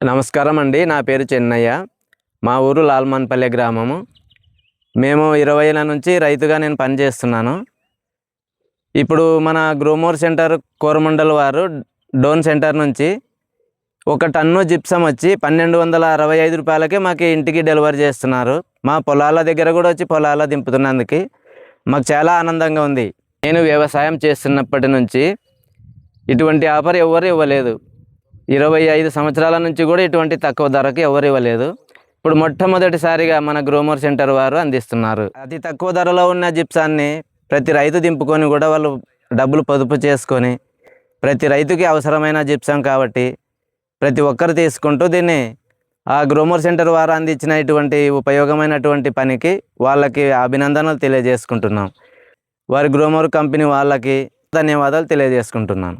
నమస్కారం అండి. నా పేరు చెన్నయ్య. మా ఊరు లాల్మన్పల్లె గ్రామము. మేము 20 ఏళ్ళ నుంచి రైతుగా నేను పనిచేస్తున్నాను. ఇప్పుడు మన గ్రోమోర్ సెంటర్ కోరమండల్ వారు డోన్ సెంటర్ నుంచి ఒక టన్ను జిప్సం వచ్చి 1265 రూపాయలకే మాకు ఇంటికి డెలివరీ చేస్తున్నారు. మా పొలాల దగ్గర కూడా వచ్చి పొలాల దింపుతున్నందుకు మాకు చాలా ఆనందంగా ఉంది. నేను వ్యవసాయం చేస్తున్నప్పటి నుంచి ఇటువంటి ఆఫర్ ఎవరు ఇవ్వలేదు. 25 సంవత్సరాల నుంచి కూడా ఇటువంటి తక్కువ ధరకు ఎవరు ఇవ్వలేదు. ఇప్పుడు మొట్టమొదటిసారిగా మన గ్రోమోర్ సెంటర్ వారు అందిస్తున్నారు. అతి తక్కువ ధరలో ఉన్న జిప్సాన్ని ప్రతి రైతు దింపుకొని కూడా వాళ్ళు డబ్బులు పొదుపు చేసుకొని ప్రతి రైతుకి అవసరమైన జిప్సం కాబట్టి ప్రతి ఒక్కరు తీసుకుంటూ దీన్ని ఆ గ్రోమోర్ సెంటర్ వారు అందించిన ఇటువంటి ఉపయోగమైనటువంటి పనికి వాళ్ళకి అభినందనలు తెలియజేసుకుంటున్నాం. వారి గ్రోమోర్ కంపెనీ వాళ్ళకి ధన్యవాదాలు తెలియజేసుకుంటున్నాను.